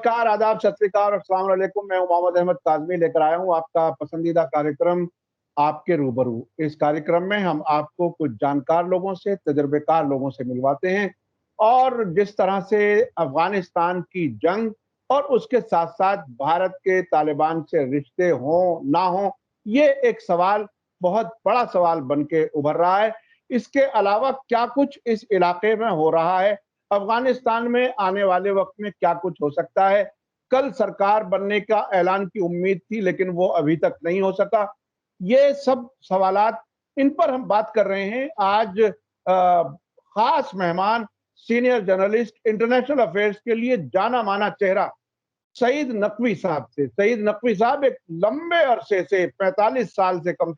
नमस्कार, आदाब, सत श्री अकाल और अस्सलाम वालेकुम। मैं हूं मोहम्मद अहमद काज़मी, लेकर आया हूं आपका पसंदीदा कार्यक्रम आपके रूबरू। इस कार्यक्रम में हम आपको कुछ जानकार लोगों से, तजुर्बेकार लोगों से मिलवाते हैं और जिस तरह से अफगानिस्तान की जंग और उसके साथ-साथ भारत के तालिबान से रिश्ते हों, ना हों, ये एक सवाल, बहुत बड़ा सवाल बन के उभर रहा है। इसके अलावा क्या कुछ इस इलाके में हो रहा है, अफगानिस्तान में आने वाले वक्त में क्या कुछ हो सकता है। कल सरकार बनने का ऐलान की उम्मीद थी, लेकिन वो अभी तक नहीं हो सका। ये सब सवालात, इन पर हम बात कर रहे हैं आज खास मेहमान, सीनियर जर्नलिस्ट, इंटरनेशनल अफेयर्स के लिए जाना माना चेहरा सईद नकवी साहब से। सईद नकवी साहब एक लंबे अरसे से, 45 साल से कम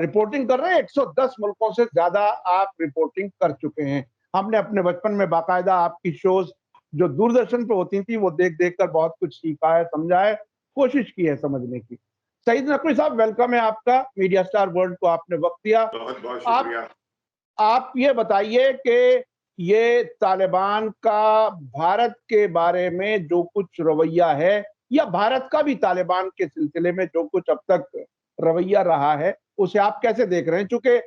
रिपोर्टिंग कर रहे हैं। 110 मुल्कों से ज्यादा आप रिपोर्टिंग कर चुके हैं। हमने अपने बचपन में बाकायदा आपकी शोज जो दूरदर्शन पे होती थी वो देख देख कर बहुत कुछ सीखा है, समझा है, कोशिश की है समझने की। सईद नकवी साहब, वेलकम है आपका मीडिया स्टार वर्ल्ड को, आपने वक्त दिया। बहुत बहुत आप शुक्रिया। आप ये बताइए कि ये तालिबान का भारत के बारे में जो कुछ रवैया है, या भारत का भी तालिबान के सिलसिले में जो कुछ अब तक रवैया रहा है, उसे आप कैसे देख रहे हैं? चूंकि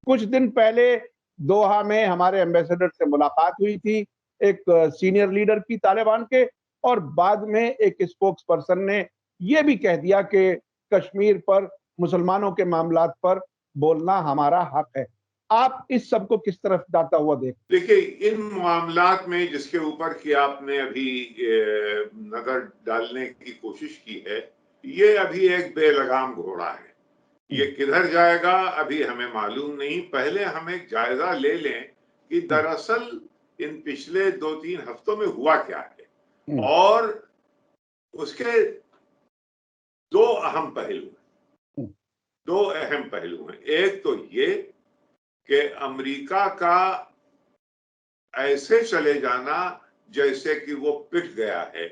कुछ दिन पहले दोहा में हमारे एम्बेसडर से मुलाकात हुई थी, एक सीनियर लीडर की तालिबान के, और बाद में एक स्पोक्स पर्सन ने यह भी कह दिया कि कश्मीर पर, मुसलमानों के मामलात पर बोलना हमारा हक है। आप इस सब को किस तरफ जाता हुआ देख? देखिए, इन मामलात में जिसके ऊपर कि आपने अभी नजर डालने की कोशिश की है, ये अभी एक बेलगाम घोड़ा है। ये किधर जाएगा अभी हमें मालूम नहीं। पहले हम एक जायजा ले लें कि दरअसल इन पिछले 2-3 हफ्तों में हुआ क्या है, और उसके दो अहम पहलू हैं। दो अहम पहलू हैं। एक तो ये कि अमेरिका का ऐसे चले जाना जैसे कि वो पिट गया है,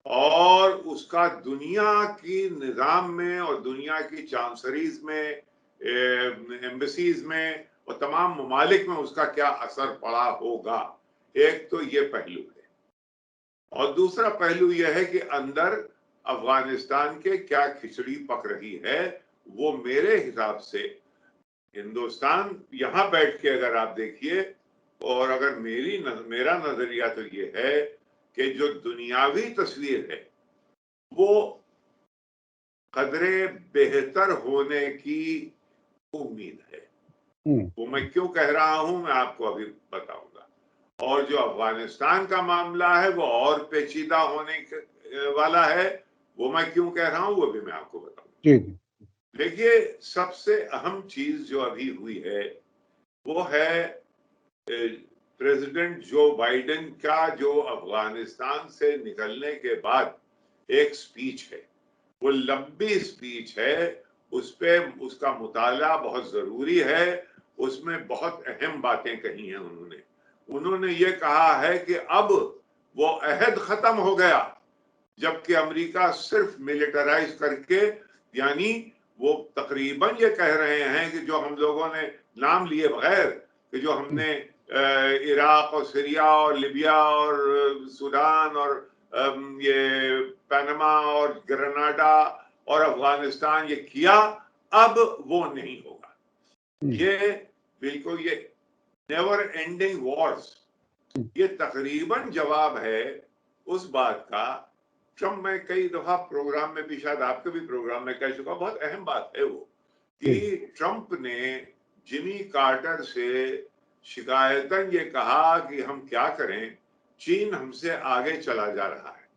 और उसका दुनिया की निज़ाम में और दुनिया की चांसरीज में, एम्बेसीज में और तमाम ममालिक में उसका क्या असर पड़ा होगा। एक तो ये पहलू है, और दूसरा पहलू यह है कि अंदर अफगानिस्तान के क्या खिचड़ी पक रही है। वो मेरे हिसाब से हिंदुस्तान यहां बैठ के अगर आप देखिए, और अगर मेरा नजरिया तो ये है कि जो दुनियावी तस्वीर है वो कदरे बेहतर होने की उम्मीद है। वो मैं क्यों कह रहा हूं, मैं आपको अभी बताऊंगा। और जो अफगानिस्तान का मामला है वो और पेचीदा होने वाला है। वो मैं क्यों कह रहा हूं वो भी मैं आपको बताऊंगा। देखिए, सबसे अहम चीज जो अभी हुई है वो है प्रेसिडेंट जो बाइडेन का जो अफगानिस्तान से निकलने के बाद एक स्पीच है। वो लंबी स्पीच है, उस पे उसका मुताला बहुत जरूरी है। उसमें बहुत अहम बातें कही हैं उन्होंने ये कहा है कि अब वो अहद खत्म हो गया जबकि अमेरिका सिर्फ मिलिटराइज करके, यानी वो तकरीबन ये कह रहे हैं कि जो हम लोगों ने नाम लिए बगैर, कि जो हमने इराक और सीरिया और लिबिया और सूडान और ये पनामा और ग्रेनाडा और अफगानिस्तान ये किया, अब वो नहीं होगा। ये बिल्कुल ये नेवर एंडिंग वॉर्स, ये तकरीबन जवाब है उस बात का। ट्रम्प, मैं कई दफा प्रोग्राम में भी, शायद आपके भी प्रोग्राम में कह चुका, बहुत अहम बात है वो कि ट्रम्प ने जिमी कार्टर से शिकायतन ये कहा कि हम क्या करें, चीन हमसे आगे चला जा रहा है।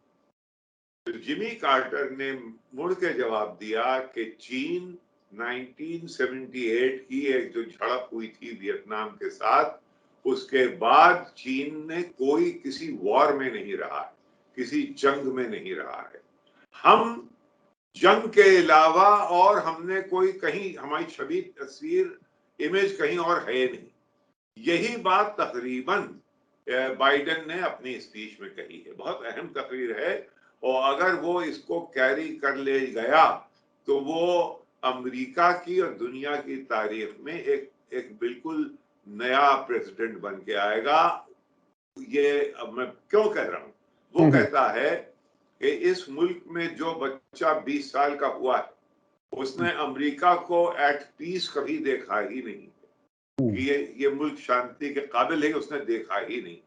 तो जिमी कार्टर ने मुड़ के जवाब दिया कि चीन 1978 की एक जो झड़प हुई थी वियतनाम के साथ, उसके बाद चीन ने कोई किसी वॉर में नहीं रहा है, किसी जंग में नहीं रहा है। हम जंग के अलावा और हमने कोई कहीं हमारी छवि, तस्वीर, इमेज कहीं और है नहीं। यही बात तकरीबन बाइडेन ने अपनी स्पीच में कही है। बहुत अहम तकरीर है, और अगर वो इसको कैरी कर ले गया तो वो अमेरिका की और दुनिया की तारीख में एक बिल्कुल नया प्रेसिडेंट बन के आएगा। ये अब मैं क्यों कह रहा हूं, वो कहता है कि इस मुल्क में जो बच्चा 20 साल का हुआ है उसने अमेरिका को एट पीस कभी देखा ही नहीं कि ये मुल्क शांति के काबिल है, उसने देखा ही नहीं।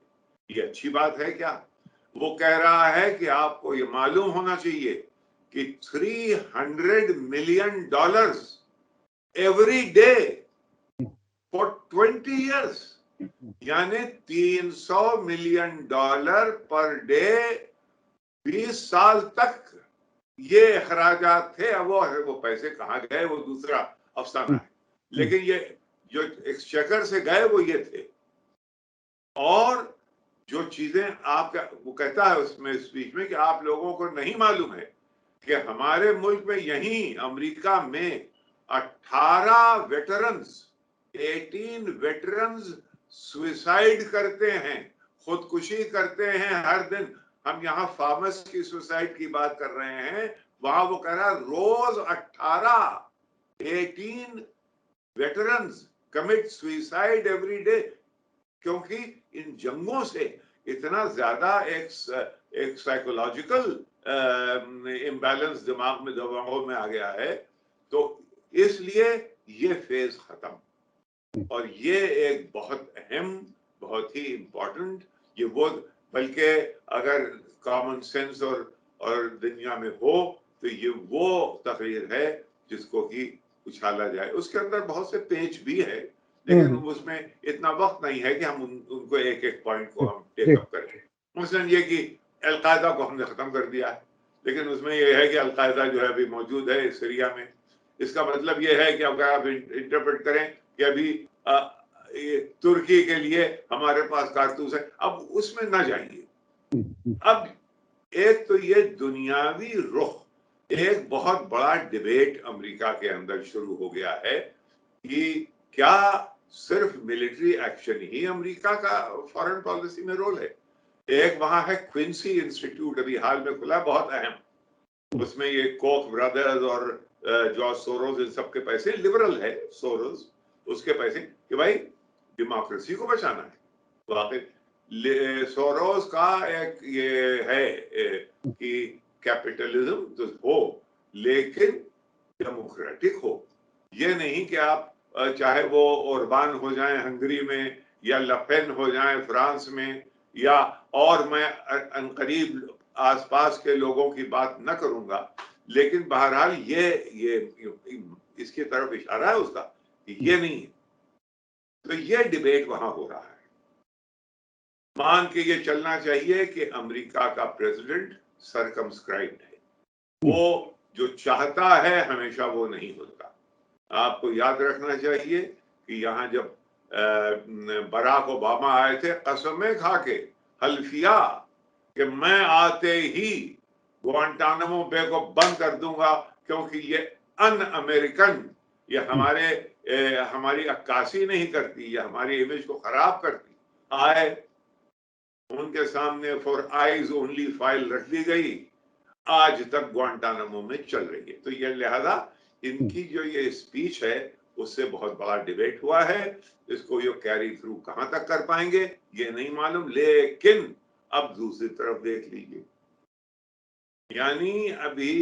ये अच्छी बात है क्या? वो कह रहा है कि आपको ये मालूम होना चाहिए कि $300 million every day for 20 years, यानी $300 मिलियन पर डे 20 साल तक ये अखराजात थे। अब वो पैसे कहाँ गए वो दूसरा अफसाना है, लेकिन ये जो एक्सचेकर से गए वो ये थे। और जो चीजें आपका वो कहता है उसमें स्पीच में कि आप लोगों को नहीं मालूम है कि हमारे मुल्क में यहीं अमेरिका में 18 वेटरन्स सुसाइड करते हैं, खुदकुशी करते हैं हर दिन। हम यहाँ फार्मर्स की सुसाइड की बात कर रहे हैं, वहां वो कह रहा रोज 18 veterans commit suicide every day, क्योंकि इन जंगों से इतना ज्यादा एक साइकोलॉजिकल इम्बैलेंस दिमाग में दबाव में आ गया है। तो इसलिए ये फेज खत्म, और ये एक बहुत अहम, बहुत ही इम्पोर्टेंट, ये वो, बल्कि अगर कॉमन सेंस और दुनिया में हो तो ये वो तकरीर है जिसको कि उछाला जाए। उसके अंदर बहुत से पेच भी है, लेकिन उसमें इतना वक्त नहीं है कि हम उनको एक एक पॉइंट को हम टेकअप करें। मसलन ये कि अलकायदा को हमने खत्म कर दिया है, लेकिन उसमें यह है कि अलकायदा जो है अभी मौजूद है सीरिया में। इसका मतलब ये है कि अगर आप इंटरप्रेट करें कि अभी तुर्की के लिए हमारे पास कारतूस है, अब उसमें ना जाइए। अब एक तो ये दुनियावी रुख, एक बहुत बड़ा डिबेट अमेरिका के अंदर शुरू हो गया है कि क्या सिर्फ मिलिट्री एक्शन ही अमेरिका का फॉरेन पॉलिसी में रोल है। एक वहां है क्विंसी इंस्टीट्यूट, अभी हाल में खुला, बहुत अहम। उसमें ये कोक ब्रदर्स और जॉर्ज सोरोस, इन सब के पैसे, लिबरल है सोरोस, उसके पैसे कि भाई डेमोक्रेसी को बचाना है। वाकई सोरोस का एक ये है कि कैपिटलिज्म तो हो लेकिन डेमोक्रेटिक हो। ये नहीं कि आप चाहे वो ओरबान हो जाए हंगरी में या लपेन हो जाए फ्रांस में, या और मैं अनकरीब आसपास के लोगों की बात न करूंगा, लेकिन बहरहाल ये इसकी तरफ इशारा है उसका कि ये नहीं है। तो ये डिबेट वहां हो रहा है। मान के ये चलना चाहिए कि अमेरिका का प्रेसिडेंट सरकमस्क्राइब्ड है, वो जो चाहता है हमेशा वो नहीं होता। आपको याद रखना चाहिए कि यहाँ जब बराक ओबामा आए थे, कसमें खा के हल्फिया कि मैं आते ही गुआंटानामो बे को बंद कर दूंगा, क्योंकि ये अन अमेरिकन, ये हमारी अक्कासी नहीं करती, ये हमारी इमेज को खराब करती। आए, उनके सामने फॉर आइज ओनली फाइल रख दी गई, आज तक गुआंटानामो में चल रही है। तो ये लिहाजा इनकी जो ये स्पीच है उससे बहुत बड़ा डिबेट हुआ है। इसको ये कैरी थ्रू कहां तक कर पाएंगे ये नहीं मालूम, लेकिन अब दूसरी तरफ देख लीजिए, यानी अभी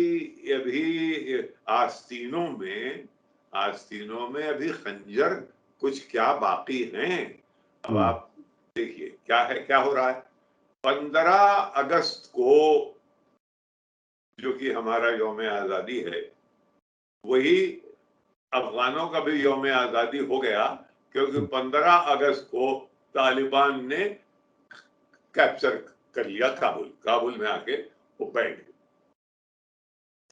आस्तीनों में अभी खंजर कुछ क्या बाकी हैं। अब आप देखिए क्या हो रहा है। 15 अगस्त को जो कि हमारा यौम आज़ादी है, वही अफगानों का भी यौम आज़ादी हो गया, क्योंकि 15 अगस्त को तालिबान ने कैप्चर कर लिया काबुल में आके वो बैठ गए।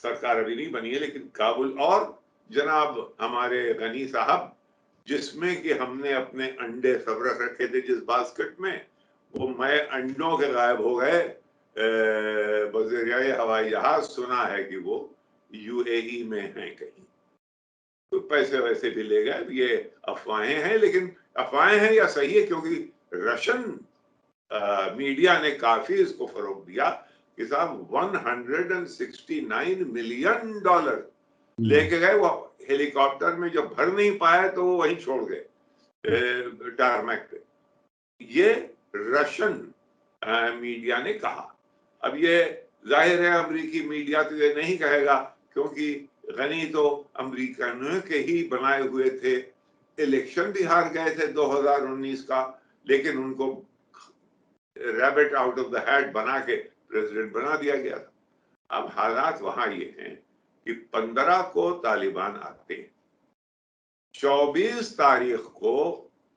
सरकार अभी नहीं बनी है, लेकिन काबुल, और जनाब हमारे गनी साहब, जिसमें कि हमने अपने अंडे सब रख रखे थे जिस बास्केट में, वो मैं अंडों के गायब हो गए। बजरिया हवाई जहाज सुना है कि वो यूएई में हैं कहीं, तो पैसे वैसे भी ले गए। ये अफवाहें हैं, लेकिन अफवाहें हैं या सही है, क्योंकि रशियन मीडिया ने काफी इसको फरोग दिया कि साहब $169 मिलियन लेके गए। वो हेलीकॉप्टर में जब भर नहीं पाए तो वो वहीं छोड़ गए टारमैक पे। ये रशियन मीडिया ने कहा। अब ये जाहिर है अमेरिकी मीडिया तो ये नहीं कहेगा, क्योंकि गनी तो अमेरिकनों के ही बनाए हुए थे। इलेक्शन भी हार गए थे 2019 का, लेकिन उनको rabbit out of the hat बना के प्रेसिडेंट बना दिया गया था। अब हालात वहां ये हैं कि 15 को तालिबान आते हैं, 24 तारीख को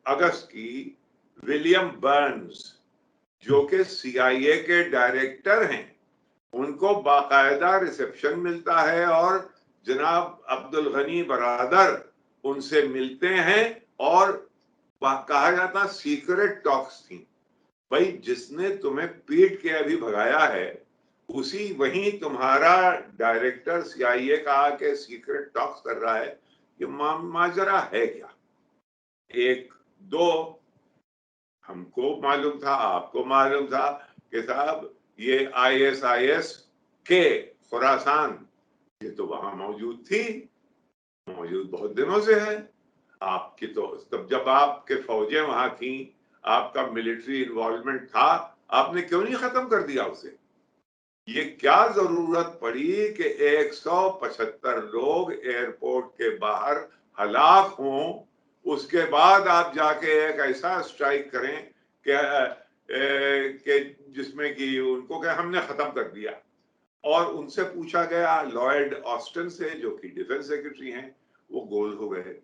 अगस्त की विलियम बर्न्स जो कि CIA के डायरेक्टर हैं, उनको बाकायदा रिसेप्शन मिलता है और जनाब अब्दुल गनी बरादर उनसे मिलते हैं और कहा जाता सीक्रेट टॉक्स थी। भाई जिसने तुम्हें पीट के अभी भगाया है उसी वही तुम्हारा डायरेक्टर CIA का के सीक्रेट टॉक्स कर रहा है। ये माजरा है क्या? एक दो, हमको मालूम था, आपको मालूम था कि साहब ये ISIS के खुरासान ये तो वहां मौजूद थी, मौजूद बहुत दिनों से है। आपकी तो तब जब आपके फौजें वहां थी, आपका मिलिट्री इन्वॉल्वमेंट था, आपने क्यों नहीं खत्म कर दिया उसे? ये क्या जरूरत पड़ी कि 175 लोग एयरपोर्ट के बाहर हलाक हों, उसके बाद आप जाके एक ऐसा स्ट्राइक करें कि जिसमें कि उनको क्या हमने खत्म कर दिया। और उनसे पूछा गया लॉयड ऑस्टिन से, जो कि डिफेंस सेक्रेटरी हैं, वो गोल हो गए।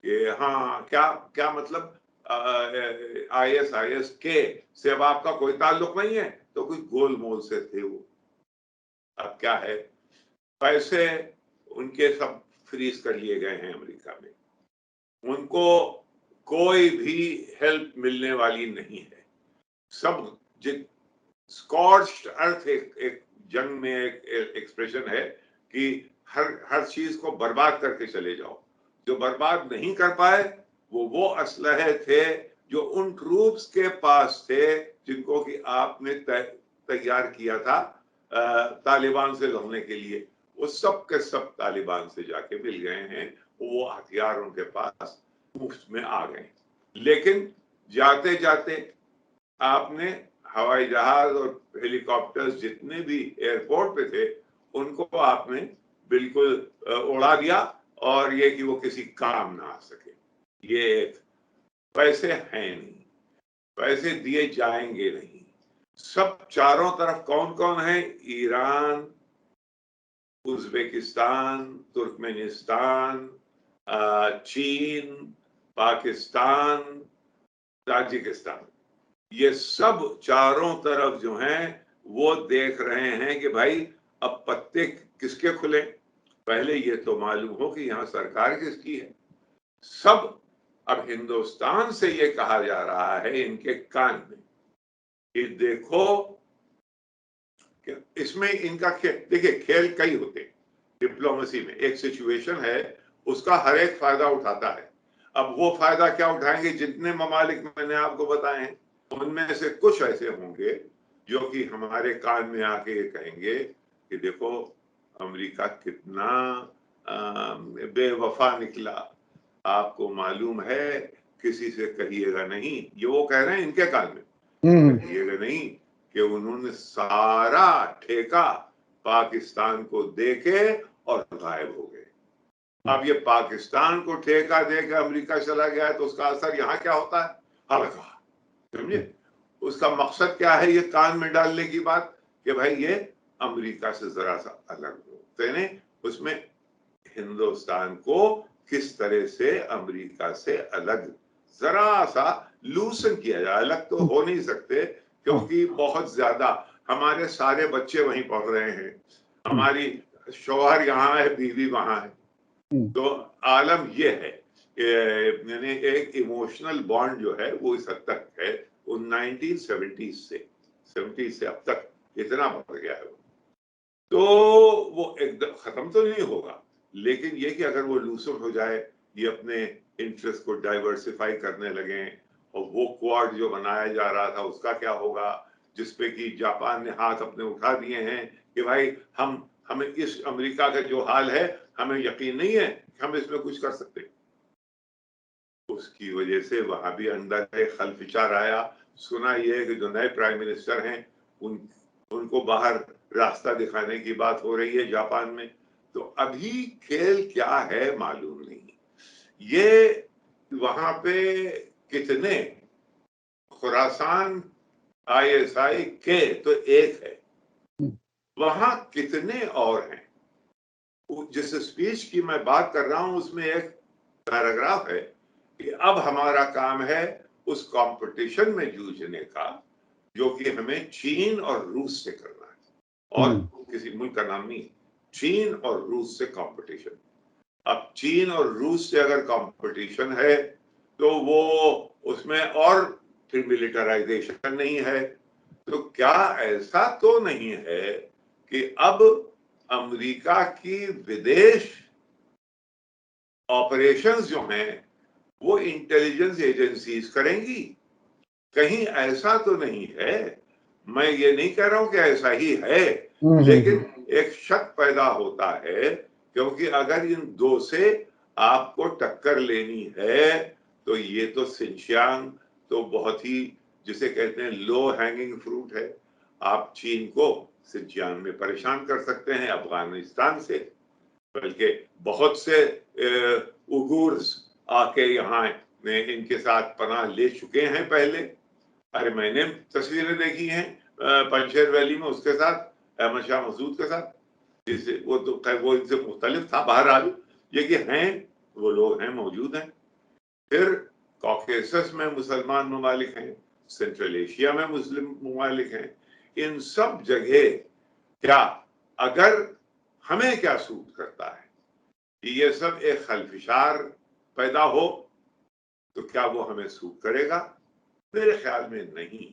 ये हाँ, क्या क्या मतलब ISIS के से अब आपका कोई ताल्लुक नहीं है, तो कोई गोल मोल से थे वो। अब क्या है, पैसे उनके सब फ्रीज कर लिए गए हैं अमेरिका में, उनको कोई भी हेल्प मिलने वाली नहीं है। सब स्कॉर्च्ड अर्थ एक जंग में एक एक्सप्रेशन है कि हर चीज को बर्बाद करके चले जाओ। जो बर्बाद नहीं कर पाए वो असलहे थे जो उन ट्रूप्स के पास थे जिनको कि आपने तैयार किया था तालिबान से लड़ने के लिए। वो सब के सब तालिबान से जाके मिल गए हैं, वो हथियार उनके पास मुफ्त में आ गए। लेकिन जाते जाते आपने हवाई जहाज और हेलीकॉप्टर्स जितने भी एयरपोर्ट पे थे उनको आपने बिल्कुल उड़ा दिया, और ये कि वो किसी काम ना आ सके। ये एक पैसे हैं नहीं, पैसे दिए जाएंगे नहीं। सब चारों तरफ कौन कौन है? ईरान, उज्बेकिस्तान, तुर्कमेनिस्तान, चीन, पाकिस्तान, ताजिकिस्तान, ये सब चारों तरफ जो हैं वो देख रहे हैं कि भाई अब पत्ते किसके खुले। पहले ये तो मालूम हो कि यहाँ सरकार किसकी है। सब अब हिंदुस्तान से ये कहा जा रहा है इनके कान में कि देखो कि इसमें इनका खेल, देखिए खेल कई होते हैं डिप्लोमेसी में। एक सिचुएशन है उसका हर एक फायदा उठाता है। अब वो फायदा क्या उठाएंगे? जितने ममालिक मैंने आपको बताए हैं उनमें से कुछ ऐसे होंगे जो कि हमारे कान में आके कहेंगे कि देखो अमेरिका कितना बेवफा निकला, आपको मालूम है, किसी से कहिएगा नहीं। ये वो कह रहे हैं इनके कान में, कहिएगा नहीं कि उन्होंने सारा ठेका पाकिस्तान को देके और गायब हो गए। अब ये पाकिस्तान को ठेका देकर अमेरिका चला गया है तो उसका असर यहाँ क्या होता है? हल्का, समझे? उसका मकसद क्या है ये कान में डालने की बात कि भाई ये अमेरिका से जरा सा अलग हो। तो उसमें हिंदुस्तान को किस तरह से अमेरिका से अलग जरा सा लूसन किया जाए। अलग तो हो नहीं सकते क्योंकि बहुत ज्यादा हमारे सारे बच्चे वहीं पढ़ रहे हैं, हमारी शौहर यहाँ है, बीवी वहां है। तो आलम ये है यानी एक इमोशनल बॉन्ड जो है वो इस हद तक है, वो 1970 से 70 से अब तक इतना बढ़ गया है। तो वो एकदम खत्म तो नहीं होगा, लेकिन ये कि अगर वो लूसन हो जाए, ये अपने इंटरेस्ट को डाइवर्सिफाई करने लगे, और वो क्वाड जो बनाया जा रहा था उसका क्या होगा, जिसपे कि जापान ने हाथ अपने उठा दिए हैं कि भाई हमें इस अमेरिका का जो हाल है हमें यकीन नहीं है कि हम इसमें कुछ कर सकते। उसकी वजह से वहां भी अंदर एक खलफिचार आया। सुना ये है कि जो नए प्राइम मिनिस्टर हैं उनको बाहर रास्ता दिखाने की बात हो रही है जापान में। तो अभी खेल क्या है मालूम नहीं। ये वहां पे कितने खुरासान ISI के तो एक है, वहां कितने और हैं। जिस स्पीच की मैं बात कर रहा हूं उसमें एक पैराग्राफ है कि अब हमारा काम है उस कंपटीशन में जूझने का जो कि हमें चीन और रूस से करना है, और किसी मुल्क का नाम नहीं, चीन और रूस से कंपटीशन। अब चीन और रूस से अगर कंपटीशन है तो वो उसमें और फिर मिलिटराइजेशन नहीं है। तो क्या ऐसा तो नहीं है कि अब अमेरिका की विदेश ऑपरेशंस जो हैं वो इंटेलिजेंस एजेंसीज करेंगी? कहीं ऐसा तो नहीं है। मैं ये नहीं कह रहा हूं कि ऐसा ही है, लेकिन एक शक पैदा होता है, क्योंकि अगर इन दो से आपको टक्कर लेनी है तो ये तो सिंचियांग तो बहुत ही, जिसे कहते हैं, लो हैंगिंग फ्रूट है। आप चीन को सिंचियांग में परेशान कर सकते हैं अफगानिस्तान से, बल्कि बहुत से उगूर्स आके यहाँ इनके साथ पनाह ले चुके हैं पहले। अरे मैंने तस्वीरें देखी हैं पंचेर वैली में उसके साथ, अहमद शाह मसूद के साथ, जिससे वो तो खैर वो इनसे मुख्तलिफ था बहरहाल, ये कि हैं वो लोग हैं, मौजूद हैं। फिर कॉकेसस में मुसलमान ममालिक हैं, सेंट्रल एशिया में मुस्लिम ममालिक हैं। इन सब जगह क्या, अगर हमें क्या सूट करता है कि ये सब एक खलफिशार पैदा हो, तो क्या वो हमें सूट करेगा? मेरे ख्याल में नहीं,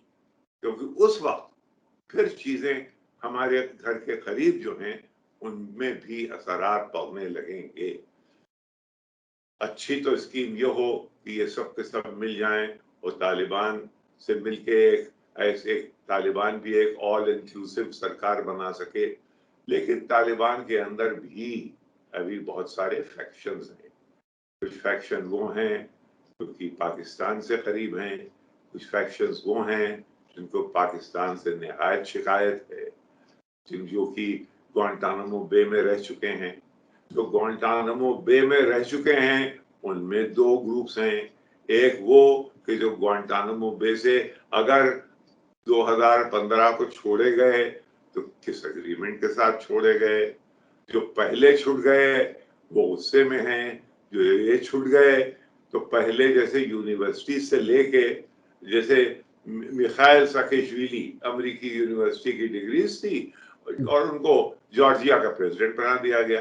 क्योंकि उस वक्त फिर चीजें हमारे घर के करीब जो हैं उनमें भी असरात पड़ने लगेंगे। अच्छी तो स्कीम ये हो कि ये सब के सब मिल जाएं और तालिबान से मिलके एक ऐसे, तालिबान भी एक ऑल इंक्लूसिव सरकार बना सके। लेकिन तालिबान के अंदर भी अभी बहुत सारे फैक्शंस हैं। कुछ फैक्शन वो हैं क्योंकि पाकिस्तान से करीब हैं, कुछ फैक्शंस वो हैं जिनको पाकिस्तान से निहायत शिकायत है, जो कि ग्वांटानामो बे में रह चुके हैं। जो ग्वांटानामो बे में रह चुके हैं उनमें दो ग्रुप्स हैं। एक वो कि जो ग्वांटानामो बे से अगर 2015 को छोड़े गए तो किस एग्रीमेंट के साथ छोड़े गए, जो पहले छूट गए वो गुस्से में हैं, जो ये छूट गए तो पहले जैसे यूनिवर्सिटी से लेके, जैसे मिखाइल साकेशविली अमेरिकी यूनिवर्सिटी की डिग्रीज थी और उनको जॉर्जिया का प्रेसिडेंट बना दिया गया।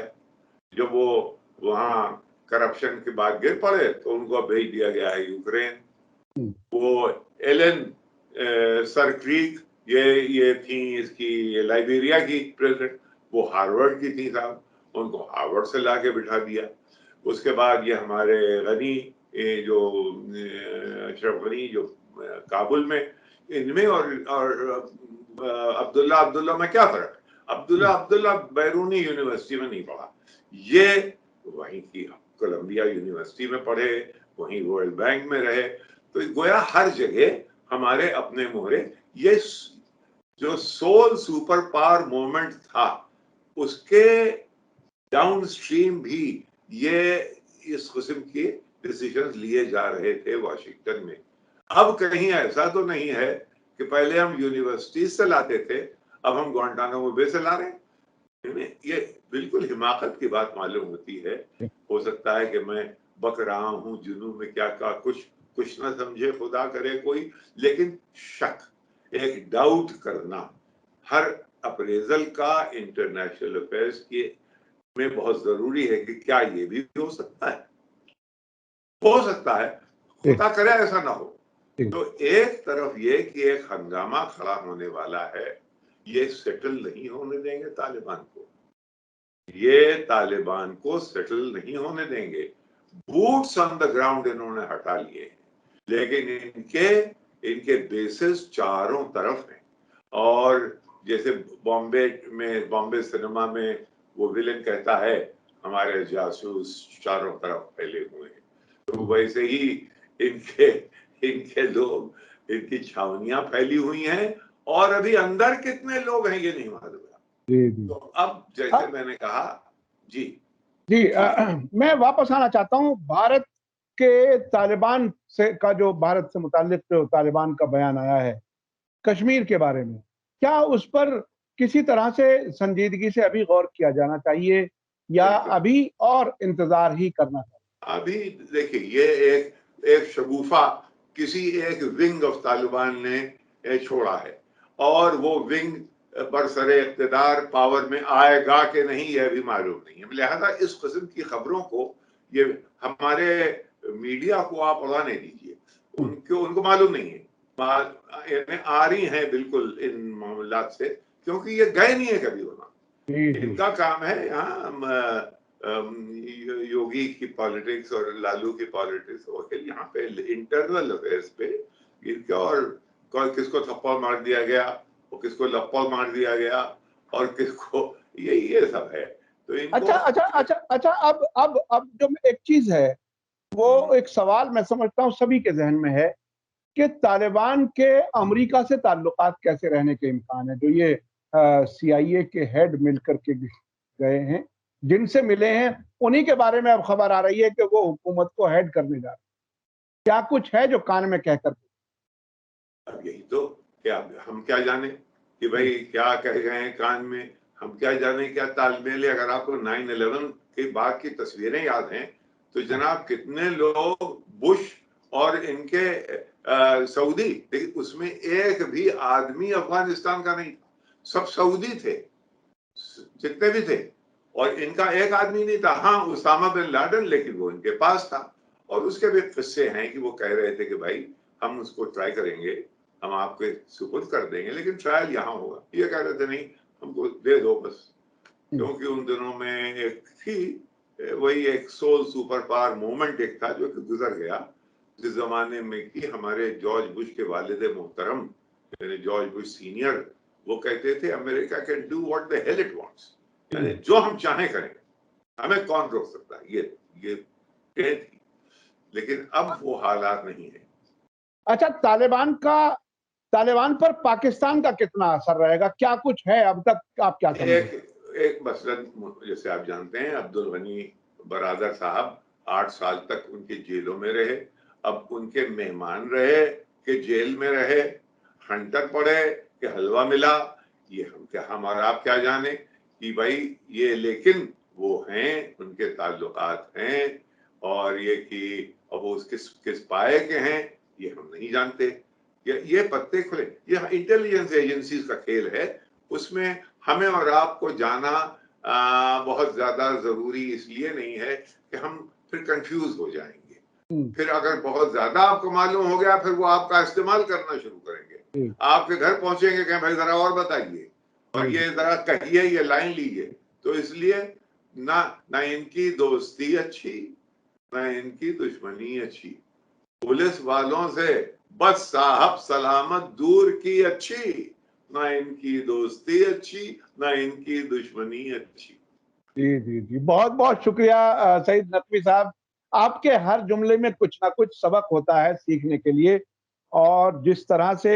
जब वो वहां करप्शन के बाद गिर पड़े तो उनको भेज दिया गया है यूक्रेन। वो एलन सरक्रीक, ये थी इसकी लाइबेरिया की प्रेसिडेंट, वो हार्वर्ड की थी साहब, उनको हार्वर्ड से लाके बिठा दिया। उसके बाद ये हमारे गनी, जो अशरफ गनी जो काबुल में, इनमें और अब्दुल्ला में क्या फर्क है? अब्दुल्ला बैरूनी यूनिवर्सिटी में नहीं पढ़ा, ये वहीं की कोलंबिया यूनिवर्सिटी में पढ़े, वहीं वर्ल्ड बैंक में रहे। तो गोया हर जगह हमारे अपने मोहरे। ये जो सोल सुपर पावर मूवमेंट था उसके डाउन स्ट्रीम भी ये इस किस्म के डिसीजंस लिए जा रहे थे वाशिंगटन में। अब कहीं ऐसा तो नहीं है कि पहले हम यूनिवर्सिटी से लाते थे, अब हम ग्वांटानामो बे से ला रहे हैं। ये बिल्कुल हिमाकत की बात मालूम होती है। हो सकता है कि मैं बक रहा हूं जुनून में, क्या कुछ ना समझे खुदा करे कोई, लेकिन शक, एक डाउट करना हर अप्रेजल का इंटरनेशनल अफेयर्स के में बहुत जरूरी है कि क्या ये भी हो सकता है, खुदा करे ऐसा ना हो। तो एक तरफ ये कि एक हंगामा खड़ा होने वाला है, ये सेटल नहीं होने देंगे तालिबान को, ये तालिबान को सेटल नहीं होने देंगे। बूट्स ऑन द ग्राउंड इन्होंने हटा लिए, लेकिन इनके बेसिस चारों तरफ हैं। और जैसे बॉम्बे सिनेमा में वो विलेन कहता है हमारे जासूस चारों तरफ फैले हुए हैं, तो वैसे ही इनके इनके लोग, इनकी छावनियां फैली हुई हैं और अभी अंदर कितने लोग हैं ये नहीं मालूम है। जी जी। तो अब जैसे अब मैंने कहा जी जी जी मैं वापस आना चाहता हूँ भारत के तालिबान से का जो भारत से मुताल्लिक जो तालिबान का बयान आया है कश्मीर के बारे में, क्या उस पर किसी तरह से संजीदगी से अभी गौर किया जाना चाहिए या बिल्कुल। अभी और इंतजार ही करना चाहिए? अभी देखिए ये एक एक शगुफा किसी एक विंग ऑफ तालिबान ने छोड़ा है और वो विंग बरसरे इक़्तिदार पावर में आएगा कि नहीं यह भी मालूम नहीं है। लिहाजा इस किस्म की खबरों को ये हमारे मीडिया को आप उड़ाने दीजिए, हुँ, उनको मालूम नहीं है। यानी आ रही हैं बिल्कुल इन मामलात से, क्योंकि ये गए नहीं है कभी वहाँ। जी, जी। इनका काम है यहाँ योगी की पॉलिटिक्स और लालू की पॉलिटिक्स और यहाँ पे इंटरनल अफेयर्स पे इनका और किसको थप्पड़ मार दिया गया और किसको लप्पड़ मार दिया गया और किसको ये सब है। तो इनको अच्छा, अब जो एक चीज़ है, वो एक सवाल मैं समझता हूँ सभी के ज़हन में है कि तालिबान के अमेरिका से ताल्लुकात कैसे रहने के इम्कान है? जो ये सीआईए के हेड मिल कर के गए हैं, जिनसे मिले हैं, उन्हीं के बारे में अब खबर आ रही है कि वो हुकूमत को हेड करने जा रहे हैं। क्या कुछ है जो कान में कह कर अब यही तो क्या हम क्या जाने कि हुँ, भाई क्या कह गए हैं कान में, हम क्या जाने क्या तालमेल है। अगर आपको 9/11 के बाद की तस्वीरें याद हैं तो हाँ, जनाब कितने लोग बुश और इनके सऊदी, देखिए उसमें एक भी आदमी अफगानिस्तान का नहीं था, सब सऊदी थे जितने भी थे, और इनका एक आदमी नहीं था। हाँ उसामा बिन लादेन, लेकिन वो इनके पास था और उसके भी किस्से हैं कि वो कह रहे थे कि भाई हम उसको ट्राई करेंगे, हम आपके सुपुर्द कर देंगे, लेकिन ट्रायल यहाँ होगा। ये कह रहे थे नहीं हमको दे दो बस, हुँ, क्योंकि उन दिनों में एक थी वही एक सोल सुपर पावर मूवमेंट एक था जो कि गुजर गया, जिस जमाने में कि हमारे जॉर्ज बुश के वालिद मोहतरम यानी जॉर्ज बुश सीनियर वो कहते थे America can do what the hell it wants, यानी हुँ। जो हम चाहें करें, हमें कौन रोक सकता है। ये कह थी, लेकिन अब वो हालात नहीं है। अच्छा, तालिबान पर पाकिस्तान का कितना असर रहेगा? क्या कुछ है अब तक आप क्या समझे? एक एक मसलन जैसे आप जानते हैं अब्दुल गनी बरादर साहब 8 साल तक उनकी जेलों में रहे, अब उनके मेहमान रहे कि जेल में रहे, हंटर पड़े कि हलवा मिला, ये हम और आप क्या जाने कि भाई ये, लेकिन वो हैं उनके ताल्लुकात हैं और ये कि अब वो किस किस पाए के हैं ये हम नहीं जानते। ये पत्ते खुले, ये इंटेलिजेंस एजेंसीज का खेल है, उसमें हमें और आपको जाना बहुत ज्यादा जरूरी इसलिए नहीं है कि हम फिर कंफ्यूज हो जाएंगे। हुँ, फिर अगर बहुत ज्यादा आपको मालूम हो गया फिर वो आपका इस्तेमाल करना शुरू करेंगे, जी, आपके घर पहुंचेंगे कहें भाई जरा और बताइए और जी, ये जरा कहिए ये लाइन लीजिए। तो इसलिए ना ना इनकी दोस्ती अच्छी ना इनकी दुश्मनी अच्छी, पुलिस वालों से बस साहब सलामत दूर की अच्छी, ना इनकी दोस्ती अच्छी ना इनकी दुश्मनी अच्छी। जी, जी, जी। बहुत-बहुत शुक्रिया सईद नकवी साहब। आपके हर जुमले में कुछ ना कुछ सबक होता है सीखने के लिए और जिस तरह से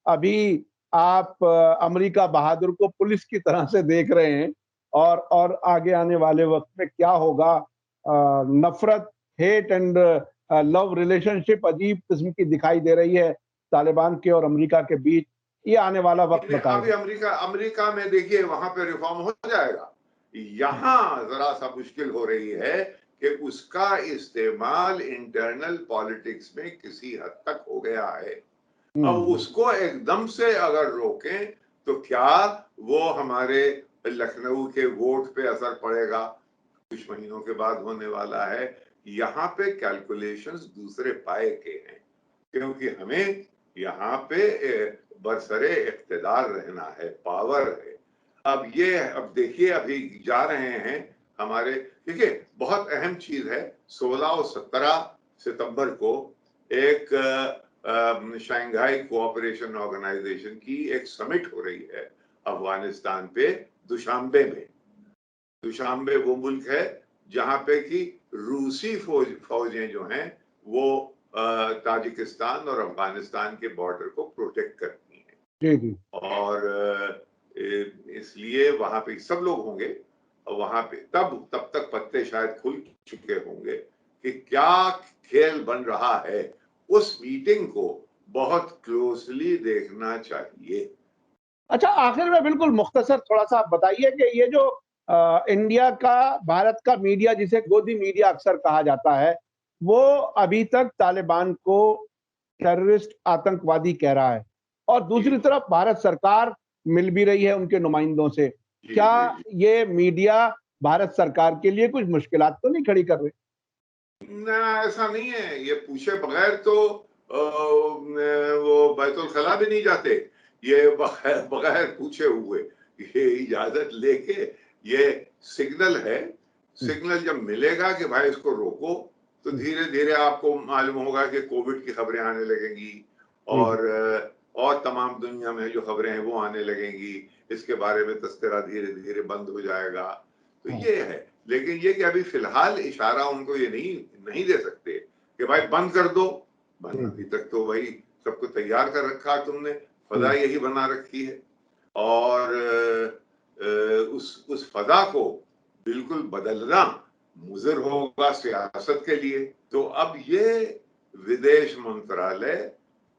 अभी आप अमेरिका बहादुर को पुलिस की तरह से देख रहे हैं और आगे आने वाले वक़्त में क्या होगा नफ़रत, हेट एंड लव रिलेशनशिप अजीब किस्म की दिखाई दे रही है तालिबान के और अमेरिका के बीच। ये आने वाला वक़्त नहीं अभी बताएगा। अमेरिका अमेरिका में देखिए वहां पे रिफॉर्म हो जाएगा, यहाँ जरा सा मुश्किल हो रही है कि उसका इस्तेमाल इंटरनल पॉलिटिक्स में किसी हद तक हो गया है। हुँ, अब हुँ। उसको एकदम से अगर रोकें तो क्या वो हमारे लखनऊ के वोट पे असर पड़ेगा, कुछ महीनों के बाद होने वाला है। यहाँ पे कैलकुलेशंस दूसरे पाए के हैं, क्योंकि हमें यहाँ पे बरसरे इख्तिदार रहना है, पावर है। अब देखिए अभी जा रहे हैं हमारे, देखिए बहुत अहम चीज है 16 और 17 सितंबर को एक शंघाई कोऑपरेशन ऑर्गेनाइजेशन की एक समिट हो रही है अफगानिस्तान पे, दुशांबे में। दुशांबे वो मुल्क है जहां पे कि रूसी फौजें जो हैं वो ताजिकिस्तान और अफगानिस्तान के बॉर्डर को प्रोटेक्ट करती हैं। जी जी। और इसलिए वहां पे सब लोग होंगे और वहां पे तब तक पत्ते शायद खुल चुके होंगे कि क्या खेल बन रहा है। उस मीटिंग को बहुत क्लोजली देखना चाहिए। अच्छा, आखिर में बिल्कुल मुख्तसर थोड़ा सा आप बताइए कि ये जो इंडिया का, भारत का मीडिया जिसे गोदी मीडिया अक्सर कहा जाता है, वो अभी तक तालिबान को टेररिस्ट, आतंकवादी कह रहा है और जी दूसरी तरफ भारत सरकार मिल भी रही है उनके नुमाइंदों से। जी क्या जी जी। ये मीडिया भारत सरकार के लिए कुछ मुश्किलात तो नहीं खड़ी कर रही? ना, ऐसा नहीं है। ये पूछे बगैर तो वो बैतुल खला भी नहीं जाते। ये बगैर बगैर पूछे हुए ये इजाजत लेके, ये सिग्नल है। हुँ, सिग्नल जब मिलेगा कि भाई इसको रोको, तो हुँ, धीरे धीरे आपको मालूम होगा कि कोविड की खबरें आने लगेंगी जी, जी, और तमाम दुनिया में जो खबरें हैं वो आने लगेंगी। इसके बारे में तस्करा धीरे धीरे बंद हो जाएगा। तो हाँ, ये है। लेकिन ये कि अभी फिलहाल इशारा उनको ये नहीं नहीं दे सकते कि भाई बंद कर दो। जी, अभी तक तो वही सबको तैयार कर रखा तुमने, फजा जी, यही बना रखी है। और उस फजा को बिल्कुल बदलना मुज़िर होगा सियासत के लिए। तो अब ये विदेश मंत्रालय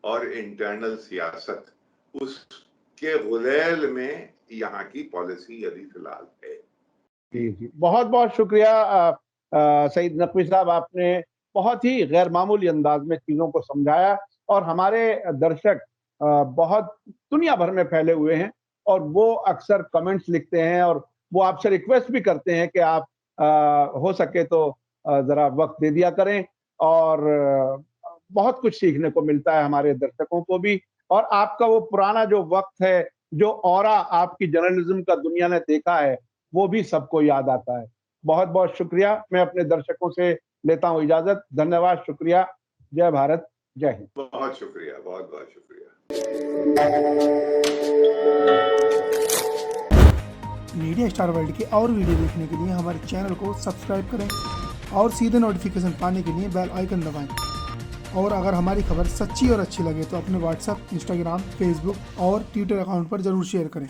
और इंटरनल सियासत, उसके गुलेल में यहाँ की पॉलिसी अभी फिलहाल है। जी, जी। बहुत-बहुत शुक्रिया सईद नकवी साहब, आपने बहुत ही गैर मामूली अंदाज़ में चीज़ों को समझाया और हमारे दर्शक बहुत दुनिया भर में फैले हुए हैं और वो अक्सर कमेंट्स लिखते हैं और वो आपसे रिक्वेस्ट भी करते हैं कि आप हो सके तो ज़रा वक़्त दे दिया करें और बहुत कुछ सीखने को मिलता है हमारे दर्शकों को भी और आपका वो पुराना जो वक़्त है, जो ऑरा आपकी जर्नलिज़्म का दुनिया ने देखा है, वो भी सबको याद आता है। बहुत-बहुत शुक्रिया। मैं अपने दर्शकों से लेता हूँ इजाज़त। धन्यवाद, शुक्रिया। जय भारत, जय हिंद। बहुत शुक्रिया, बहुत बहुत शुक्रिया। मीडिया स्टार वर्ल्ड के और वीडियो देखने के लिए हमारे चैनल को सब्सक्राइब करें और सीधे नोटिफिकेशन पाने के लिए बेल आइकन दबाएं। और अगर हमारी खबर सच्ची और अच्छी लगे तो अपने व्हाट्सएप, इंस्टाग्राम, फेसबुक और ट्विटर अकाउंट पर ज़रूर शेयर करें।